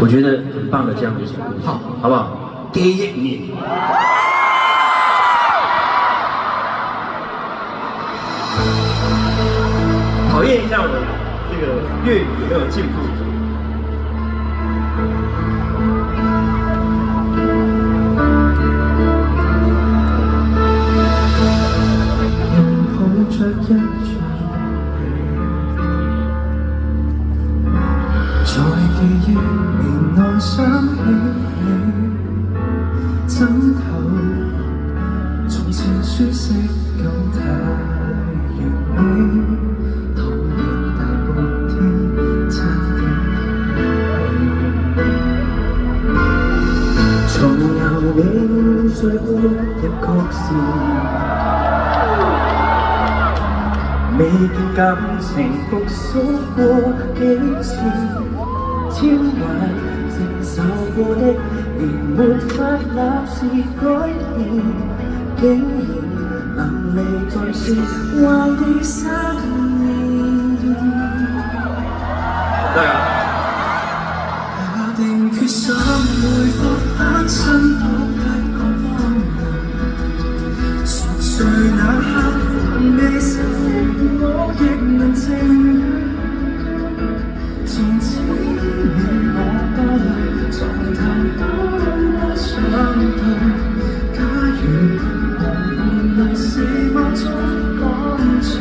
我觉得很棒的这样的一首歌，好不好？第一年。考验一下我这个粤语有没有进步。在記憶面內想起你，枕頭從前舒適感太完美，躺了大半天，差點從由你睡過的曲線，未見感情復甦過幾次。天壞承受過的，連沒法立時改變，竟然能離在是還未失眠。下定決心回復單身到不覺荒涼，熟睡那刻未醒，我亦能靜養。從此你我多累，床頭都不相對。假如忘伴侶是某種乾脆，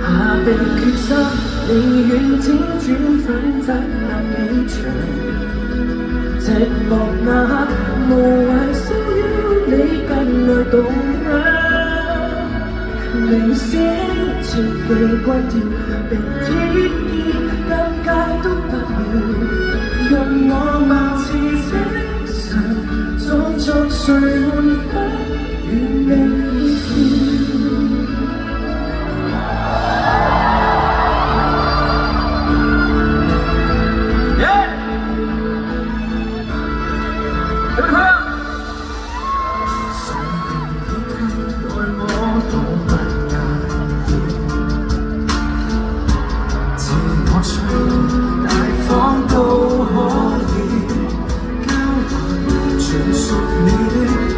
下定決心，寧願輾轉反側那幾場，寂寞那刻無謂騷擾你近來動向。明星設計關掉，並天意更界都不要，讓我貌似精神，裝作睡滿分，遠離歡笑。大方都可以交代，全屬你的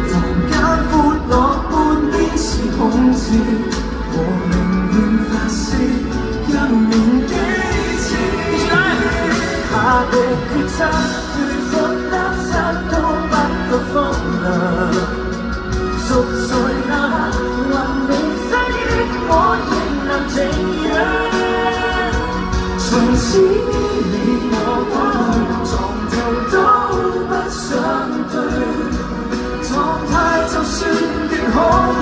房間闊落半邊是空置，和寧願發泄一面幾次。下定決心，回復單身都不覺荒涼，熟睡那刻還未失憶，我亦能靜養。從此你我關係，床頭都不相對，狀態就算極空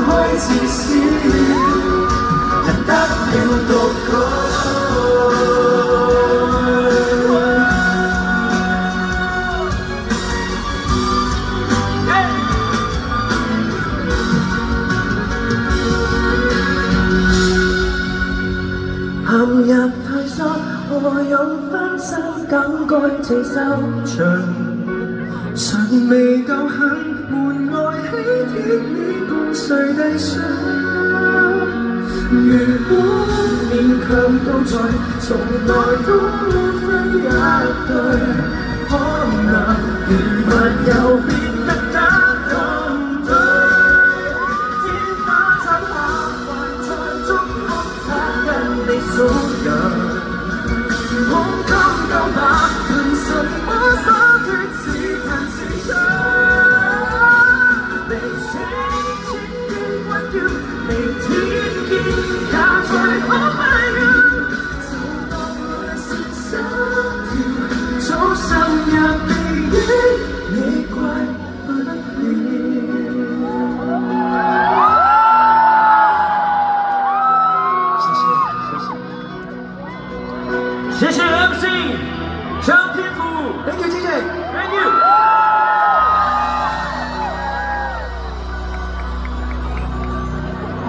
虛至少，人得了獨居。陷入太深，何用分心，梗該這收場。尚未夠狠，門外希天你共誰遞上？如果勉強都在，從來都非一對，可能如物有別得單同對。天花走下，還在祝福他跟你數人。空空夠吧，憑什麼灑脱似貧似傷？離死千億溫柔，明天見也在可快樂。就當愛是心跳，早深入地獄，你怪不了。謝謝 MC 張天賦 ，Thank you，謝謝 ，Thank you。